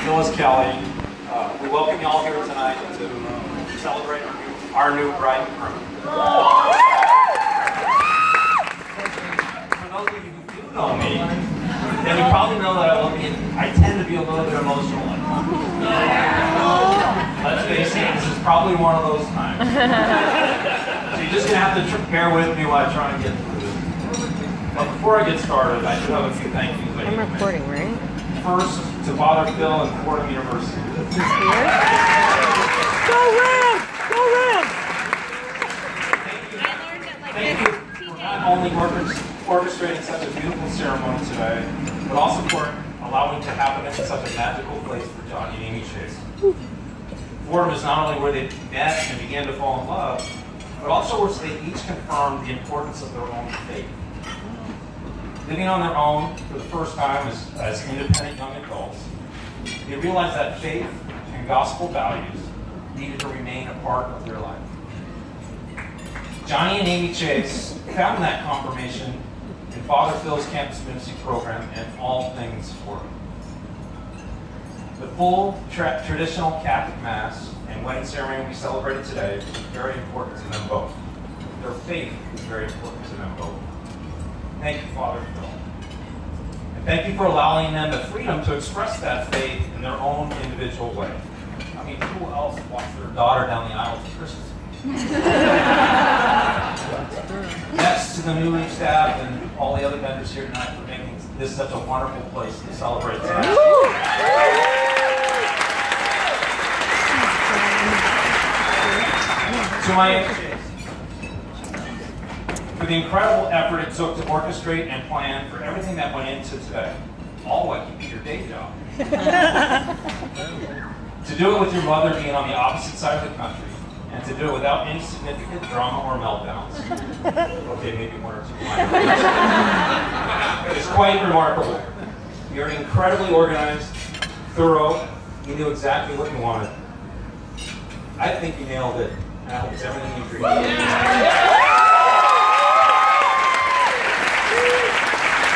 Phil is Kelley. We welcome you all here tonight to celebrate our new bride and groom. For those of you who do know me, then you probably know that I tend to be a little bit emotional. Let's face it, this is probably one of those times. So you're just going to have to bear with me while I try to get through this. But before I get started, I do have a few thank yous. I'm recording, right? First, to Father Phil and Fordham University. He's here? Go Rams! Go Rams! Thank you for not only orchestrating such a beautiful ceremony today, but also for allowing to happen in such a magical place for Johnny and Amie Chase. Fordham is not only where they met and began to fall in love, but also where they each confirmed the importance of their own faith. Living on their own for the first time as independent young adults, they realized that faith and gospel values needed to remain a part of their life. Johnny and Amie Chase found that confirmation in Father Phil's campus ministry program and all things Fordham. The full traditional Catholic Mass and wedding ceremony we celebrated today was very important to them both. Their faith is very important to them both. Thank you, Father Phil. And thank you for allowing them the freedom to express that faith in their own individual way. I mean, who else walks their daughter down the aisle to Christmas? Next to the new leaf staff and all the other vendors here tonight for making this such a wonderful place to celebrate tonight. To my for the incredible effort it took to orchestrate and plan for everything that went into today, all while keeping your day job. To do it with your mother being on the opposite side of the country, and to do it without any significant drama or meltdowns. Okay, maybe one or two minor. It's quite remarkable. You're incredibly organized, thorough, you knew exactly what you wanted. I think you nailed it. I hope it's everything you dreamed.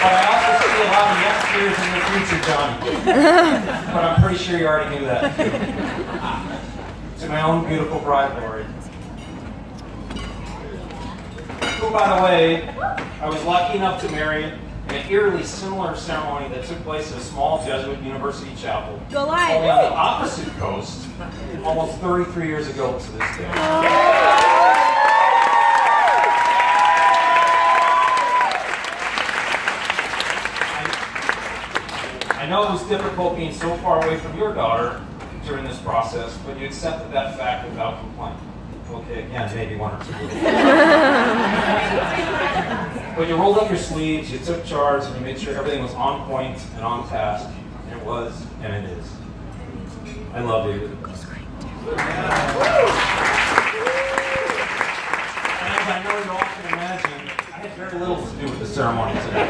But I also see a lot of yes years in the future, Johnny. But I'm pretty sure you already knew that too. To my own beautiful bride, Lori. Who, by the way, I was lucky enough to marry in an eerily similar ceremony that took place at a small Jesuit university chapel. Go live! Only on the opposite coast, almost 33 years ago to this day. I know it was difficult being so far away from your daughter during this process, but you accepted that fact without complaint. Okay, again, maybe one or two. But you rolled up your sleeves, you took charge, and you made sure everything was on point and on task. And it was, and it is. I love you. And as I know you all can imagine, I had very little to do with the ceremony today.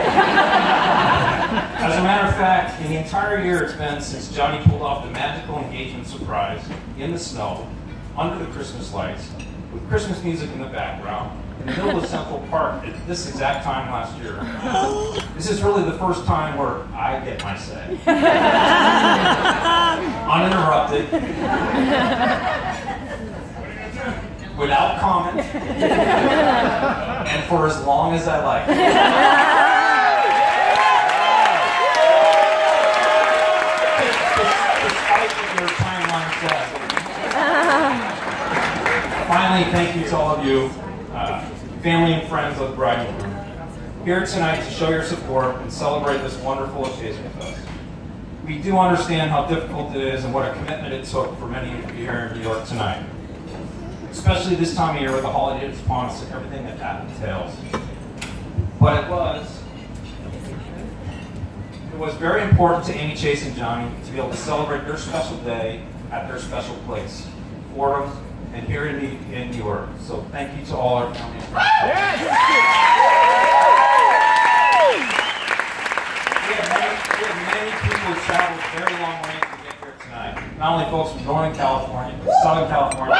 As a matter of fact, in the entire year it's been since Johnny pulled off the magical engagement surprise in the snow, under the Christmas lights, with Christmas music in the background, in the middle of Central Park at this exact time last year. This is really the first time where I get my say. Uninterrupted, without comment, and for as long as I like. Finally, thank you to all of you, family and friends of the bride and groom, here tonight to show your support and celebrate this wonderful occasion with us. We do understand how difficult it is and what a commitment it took for many of you to be here in New York tonight, especially this time of year with the holidays upon us and everything that entails. But it was very important to Amie Chase and Johnny to be able to celebrate their special day at their special place, Fordham, and here in New York. So thank you to all our family and friends. We have many people who traveled very long ways to get here tonight. Not only folks from Northern California, but Southern California,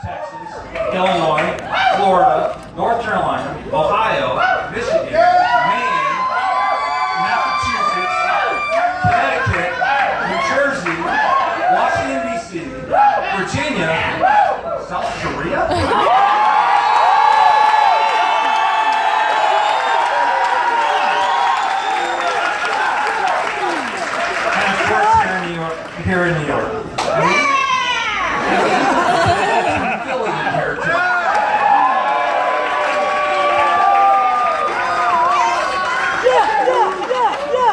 Texas, Illinois, Florida, North Carolina, Ohio, Michigan, Maine, Massachusetts, Connecticut, New Jersey, here in New York. Kelley in here too.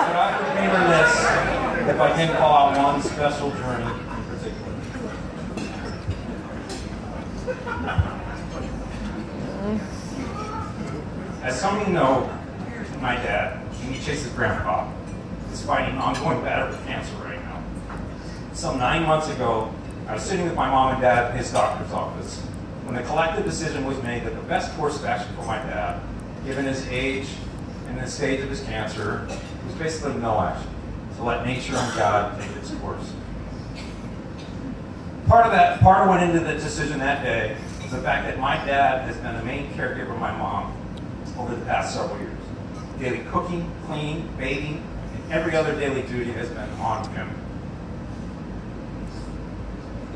But I would be remiss if I didn't call out one special journey in particular. As some of you know, my dad, Amie Chase's grandpa, is fighting ongoing battle with cancer right now. Some 9 months ago, I was sitting with my mom and dad in his doctor's office when the collective decision was made that the best course of action for my dad, given his age and the stage of his cancer, was basically no action, to let nature and God take its course. Part of what went into the decision that day was the fact that my dad has been the main caregiver of my mom over the past several years. Daily cooking, cleaning, bathing, and every other daily duty has been on him.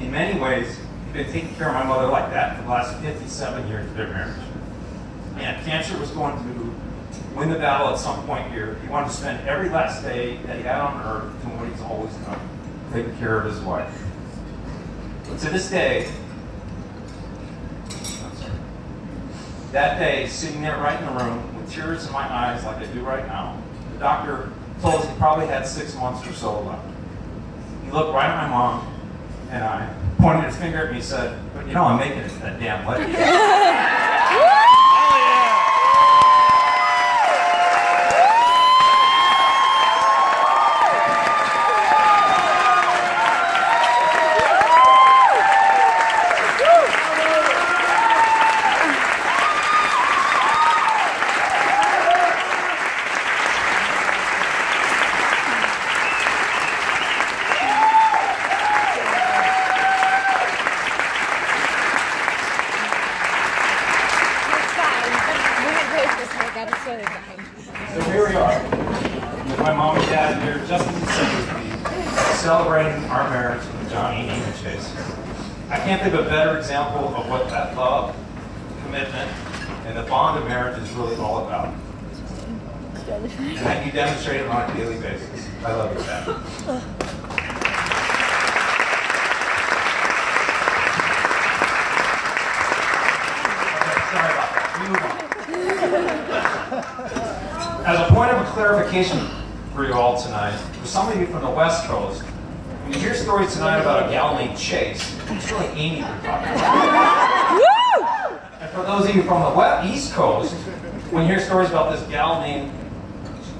In many ways, he's been taking care of my mother like that for the last 57 years of their marriage. And cancer was going to win the battle at some point here. He wanted to spend every last day that he had on earth doing what he's always done, taking care of his wife. But to this day, that day, sitting there right in the room with tears in my eyes like I do right now, the doctor told us he probably had 6 months or so left. He looked right at my mom and I, pointed his finger at me and said, "But you know, I'm making it to that damn wedding." So here we are, with my mom and dad here, just as you said would be, celebrating our marriage with Johnny and Amie Chase. I can't think of a better example of what that love, commitment, and the bond of marriage is really all about. And that you demonstrate it on a daily basis. I love you, Dad. As a point of clarification for you all tonight, for some of you from the West Coast, when you hear stories tonight about a gal named Chase, it's really Amie we're talking about. And for those of you from the East Coast, when you hear stories about this gal named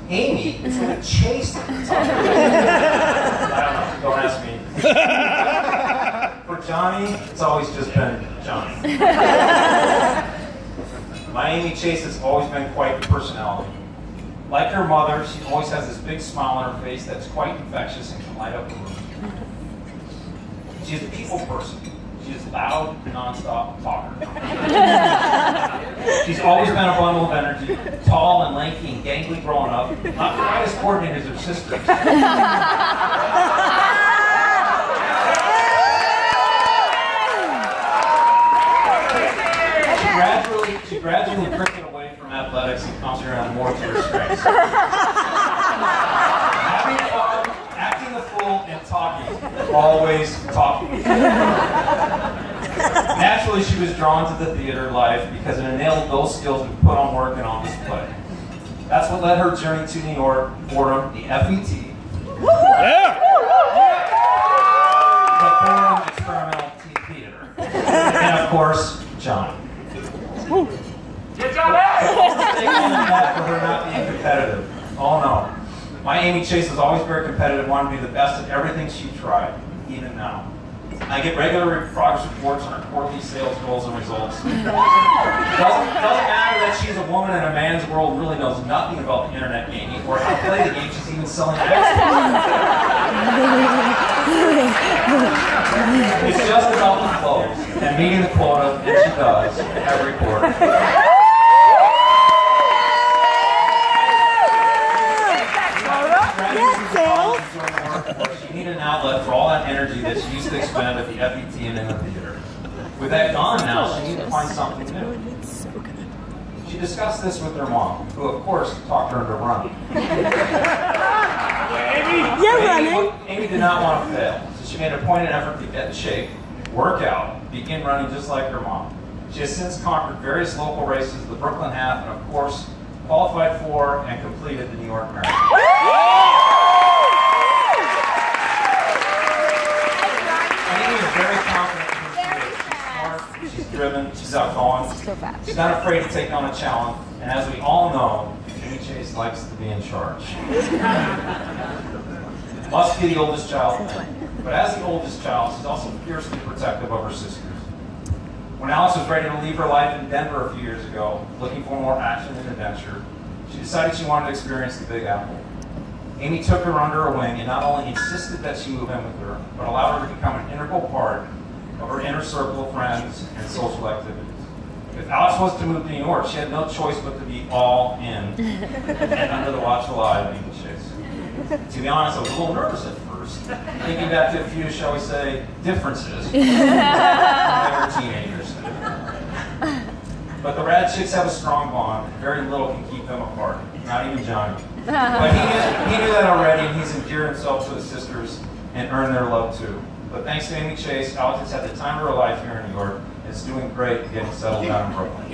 Amie, it's really Chase that we're talking about. I don't know, don't ask me. For Johnny, it's always just been Johnny. My Amie Chase has always been quite the personality. Like her mother, she always has this big smile on her face that's quite infectious and can light up the room. She's a people person. She's a loud, non-stop talker. She's always been a bundle of energy, tall and lanky and gangly growing up, not quite as coordinated as her sisters. She gradually drifted away from athletics and concentrated more to her strengths. Having fun, acting the fool, and talking. Always talking. Naturally, she was drawn to the theater life because it enabled those skills to put on work and on display. That's what led her journey to New York, Fordham, the FET. Yeah! The Fordham Experimental Theater. And of course, Johnny. Good job, for her not being competitive. Oh no. My Amie Chase was always very competitive, wanted to be the best at everything she tried, even now. I get regular progress reports on her quarterly sales goals and results. Doesn't matter that she's a woman in a man's world really knows nothing about the internet gaming or how to play the game. She's even selling Xbox. It's just about the close and meeting the quota, and she does every quarter. She needed an outlet for all that energy that she used to expend at the FET and in the theater. With that gone now, she needed to find something new. She discussed this with her mom, who of course talked her into running. Amie did not want to fail. she made a pointed effort to get in shape, work out, begin running just like her mom. She has since conquered various local races, the Brooklyn Half, and of course, qualified for and completed the New York Marathon. Amie is very confident in her skills. She's smart, she's driven, she's outgoing. She's not afraid to take on a challenge, and as we all know, Amie Chase likes to be in charge. Must be the oldest child, but as the oldest child, she's also fiercely protective of her sisters. When Alex was ready to leave her life in Denver a few years ago, looking for more action and adventure, she decided she wanted to experience the Big Apple. Amie took her under her wing and not only insisted that she move in with her, but allowed her to become an integral part of her inner circle of friends and social activities. If Alex was to move to New York, she had no choice but to be all in and under the watchful eye of Amie Chase. To be honest, I was a little nervous at first, thinking back to a few, shall we say, differences when they were teenagers. But the Rad Chicks have a strong bond, and very little can keep them apart, not even Johnny. But he knew that already, and he's endeared himself to his sisters and earned their love too. But thanks to Amie Chase, Alex has had the time of her life here in New York, and is doing great getting settled down in Brooklyn.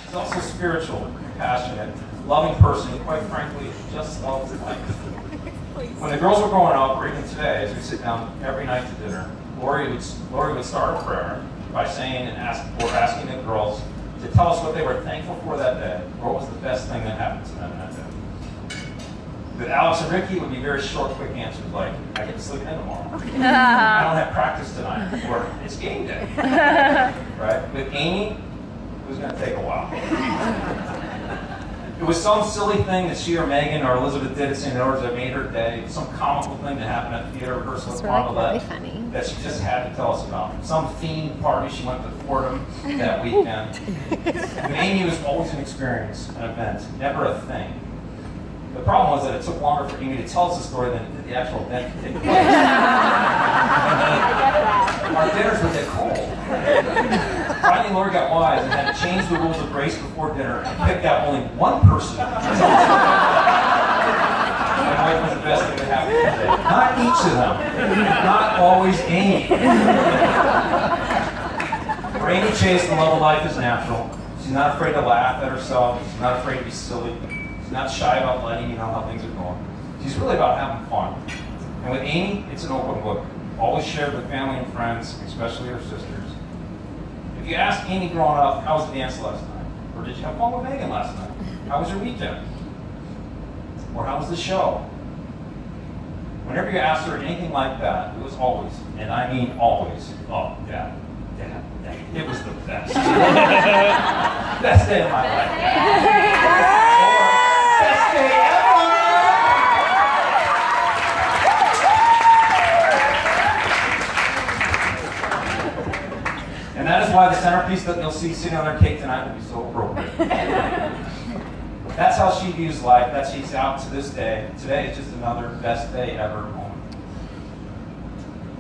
She's also spiritual, compassionate, loving person, and quite frankly, just loves life. When the girls were growing up, or even today, as we sit down every night to dinner, Lori would start a prayer by saying and asking the girls to tell us what they were thankful for that day, or what was the best thing that happened to them that day. With Alex and Ricky, it would be very short, quick answers like, I get to sleep in tomorrow. I don't have practice tonight, or it's game day. Right? With Amie, it was going to take a while. It was some silly thing that she or Megan or Elizabeth did at St. Edward's that made her day, some comical thing that happened at the theater rehearsal at Parmalet that she just had to tell us about. Some themed party she went to Fordham that weekend. With Amie, it was always an experience, an event, never a thing. The problem was that it took longer for Amie to tell us the story than it did the actual event to take place. Our dinners would get cold. Finally, Lori got wise and had to change the rules of race before dinner and picked out only one person. My wife was the best thing that happened today. Not each of them. Not always Amie. For Amie Chase, the love of life is natural. She's not afraid to laugh at herself. She's not afraid to be silly. She's not shy about letting you know how things are going. She's really about having fun. And with Amie, it's an open book. Always shared with family and friends, especially her sisters. If you ask Amie growing up, how was the dance last night? Or did you have fun with Megan last night? How was your weekend? Or how was the show? Whenever you asked her anything like that, it was always, and I mean always, oh, Dad. It was the best. Best day of my life. Or, best day ever. And that is why the centerpiece that you'll see sitting on their cake tonight will be so appropriate. That's how she views life. That's she's out to this day. Today is just another best day ever moment.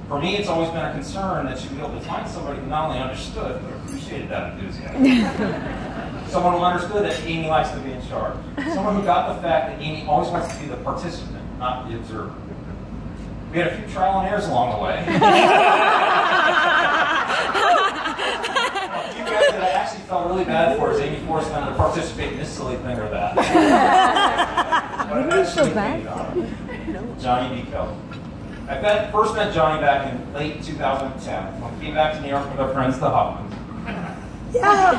For me, it's always been a concern that she'd be able to find somebody who not only understood, but appreciated that enthusiasm. Someone who understood that Amie likes to be in charge. Someone who got the fact that Amie always wants to be the participant, not the observer. We had a few trial and errors along the way. A few guys that I actually felt really bad for as Amie forced them to participate in this silly thing or that. But eventually, Johnny B. Kelley. I first met Johnny back in late 2010 when we came back to New York with our friends, the Hoffmans. Yeah,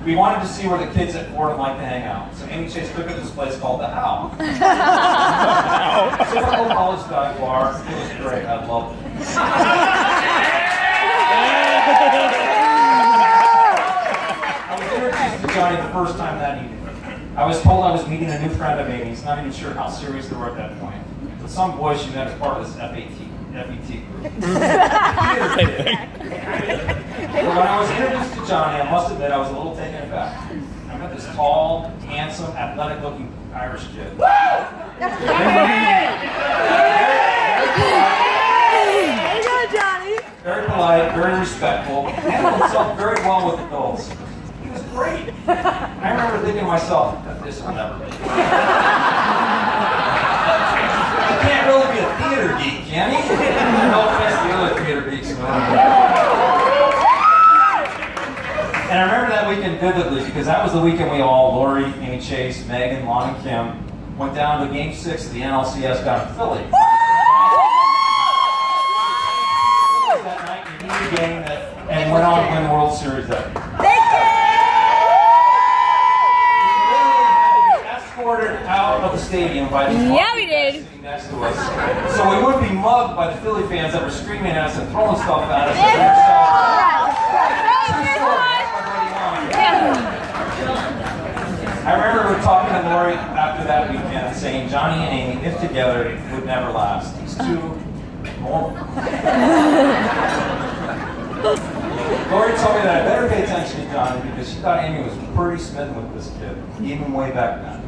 We wanted to see where the kids at Fordham like to hang out, so Amie Chase took us to this place called the How. Typical college dive bar. It was great. I loved it. I was introduced to Johnny the first time that evening. I was told I was meeting a new friend of Amie's, not even sure how serious they were at that point. But some boy she met as part of this FET group. But when I was introduced to Johnny, I must admit I was a little taken aback. I met this tall, handsome, athletic-looking Irish kid. Very polite, polite, very respectful, handled himself very well with adults. He was great. I remember thinking to myself, this will never be. You can't really be a theater geek, can you? No offense to the other theater geeks. And I remember that weekend vividly because that was the weekend we all, Lori, Amy Chase, Megan, Lon, and Kim, went down to Game 6 of the NLCS down in Philly. That night, we beat the game and went on to win the World Series that year. Escorted out of the stadium by these yeah, we did. Sitting next to us, so we wouldn't be mugged by the Philly fans that were screaming at us and throwing stuff at us. I remember we were talking to Lori after that weekend, saying Johnny and Amy, if together, would never last. These two won't. Lori told me that I better pay attention to Johnny because she thought Amy was pretty smitten with this kid, even way back then.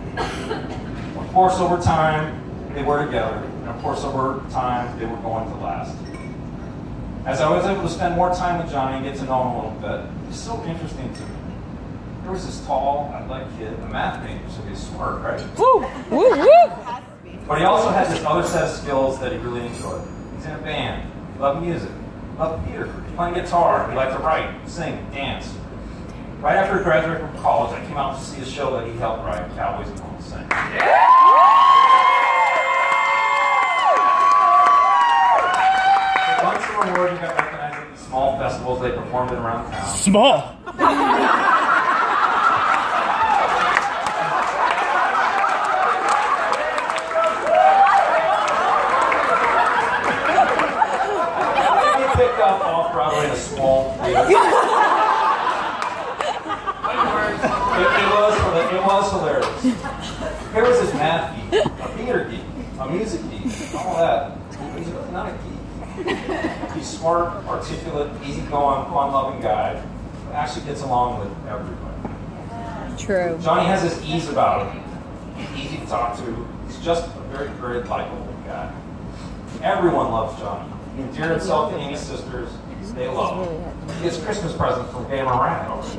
Of course, over time, they were together. And of course, over time, they were going to last. As I was able to spend more time with Johnny and get to know him a little bit, he's so interesting to me. There was this tall, athletic kid, a math major, so he's smart, right? Woo! Woo! Woo! But he also had this other set of skills that he really enjoyed. He's in a band, he loved music, he loved theater, playing guitar, he liked to write, sing, dance. Right after he graduated from college, I came out to see a show that he helped write, Cowboys and Home Sing. Once the reward, he got recognized at these small festivals they performed in around town. Small! Picked up off-Broadway in a small theater. It was hilarious. Here was this math geek, a theater geek, a music geek, all that. He's not a geek. He's smart, articulate, easygoing, fun-loving guy who actually gets along with everybody. True. Johnny has this ease about him. He's easy to talk to. He's just a very, very likable guy. Everyone loves Johnny. He endeared himself to Amy's sisters. They love him. He gets Christmas presents from Game Radanovich.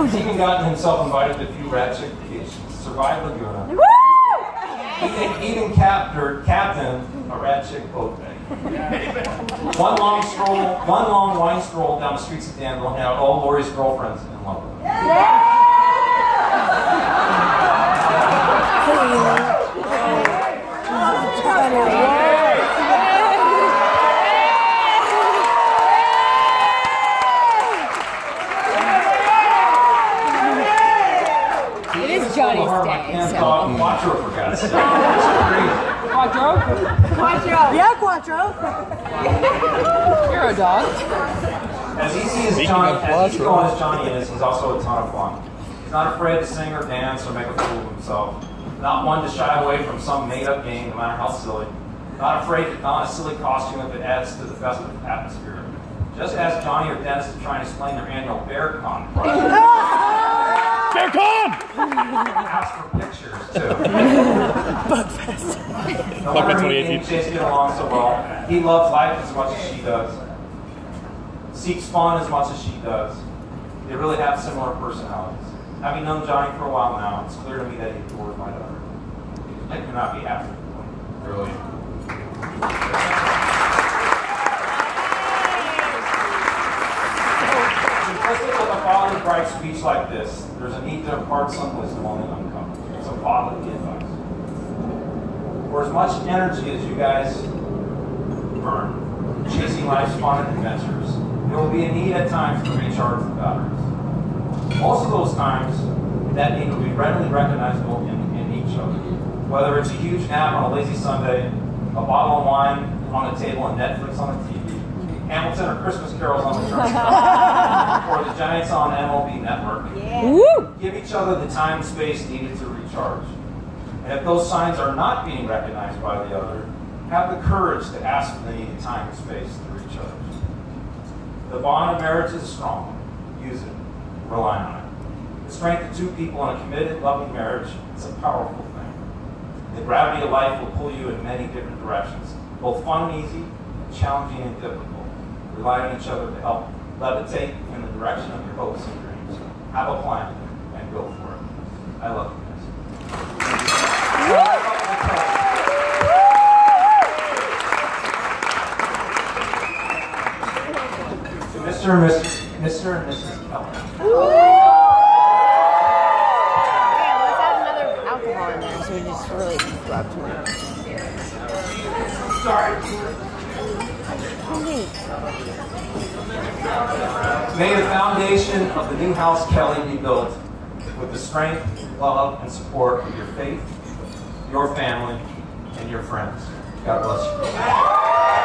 He's even gotten himself invited to a few rat chick vacations. Survived Laguna. He even captained a rat chick boat day. One long wine stroll down the streets of Danville and had all Lori's girlfriends in love with him. Johnny's day. Quattro, for God's sake. Quattro? Quattro. Yeah, Quattro. You're a dog. As easy as Johnny is, he's also a ton of fun. He's not afraid to sing or dance or make a fool of himself. Not one to shy away from some made-up game, no matter how silly. Not afraid to don a silly costume if it adds to the festive atmosphere. Just ask Johnny or Dennis to try and explain their annual BearCon project. BearCon! Ask for pictures, too. Bugfest. No wonder he and Chase get along so well. He loves life as much as she does. Seeks fun as much as she does. They really have similar personalities. Having known Johnny for a while now, it's clear to me that he adores my daughter. I could not be happier. Really. Simplistic with a father's bright speech like this, there's a need to impart some wisdom on the uncovered, some fatherly advice. For as much energy as you guys burn chasing life's fun and adventures, there will be a need at times to recharge the batteries. Most of those times, that need will be readily recognizable in each other. Whether it's a huge nap on a lazy Sunday, a bottle of wine on the table and Netflix on the TV, Hamilton or Christmas carols on the church or the Giants on MLB Network. Yeah. Give each other the time and space needed to recharge. And if those signs are not being recognized by the other, have the courage to ask for the needed time and space to recharge. The bond of marriage is strong. Use it. Rely on it. The strength of two people in a committed, loving marriage is a powerful thing. The gravity of life will pull you in many different directions, both fun and easy, challenging and difficult. rely on each other to help levitate in the direction of your hopes and dreams. Have a plan and go for it. I love you guys. To Mr. and Mrs. Kelley. Let's add another alcohol in there so we just really rub to it. Sorry. May the foundation of the new house Kelley be built with the strength, love, and support of your faith, your family, and your friends. God bless you.